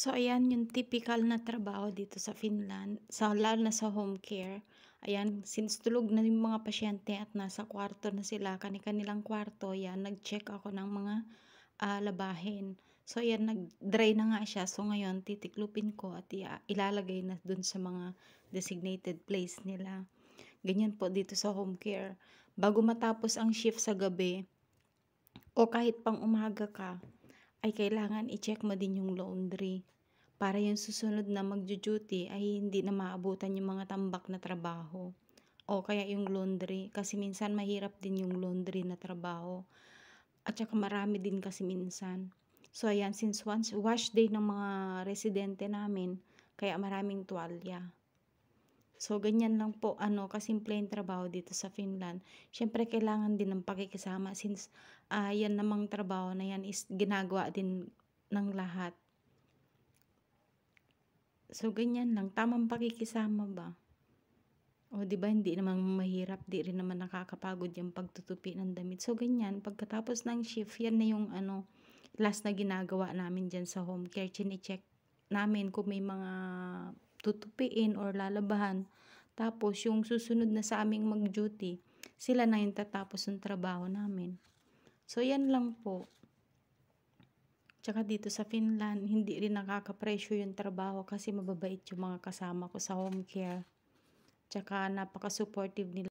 So, ayan yung typical na trabaho dito sa Finland, lalo na sa home care. Ayan, since tulog na yung mga pasyente at nasa kwarto na sila, kani-kanilang kwarto, yan, nag-check ako ng mga labahin. So, ayan, nag-dry na nga siya. So, ngayon, titiklupin ko at ilalagay na dun sa mga designated place nila. Ganyan po dito sa home care. Bago matapos ang shift sa gabi, o kahit pang umaga ka, ay kailangan i-check mo din yung laundry para yung susunod na magjo-duty ay hindi na maabutan yung mga tambak na trabaho o kaya yung laundry kasi minsan mahirap din yung laundry na trabaho at saka marami din kasi minsan. So ayan, since once wash day ng mga residente namin, kaya maraming tuwalya. So, ganyan lang po, kasimple yung trabaho dito sa Finland. Siyempre, kailangan din ng pakikisama since yan namang trabaho na yan is ginagawa din ng lahat. So, ganyan lang. Tamang pakikisama ba? O, di ba, hindi naman mahirap, di rin naman nakakapagod yung pagtutupi ng damit. So, ganyan. Pagkatapos ng shift, yan na yung last na ginagawa namin dyan sa home care. Chine-check namin kung may mga tutupiin or lalabahan. Tapos, yung susunod na sa aming mag-duty, sila na yung tatapos ng trabaho namin. So, yan lang po. Tsaka dito sa Finland, hindi rin nakaka-pressure yung trabaho kasi mababait yung mga kasama ko sa home care. Tsaka napaka-supportive nila.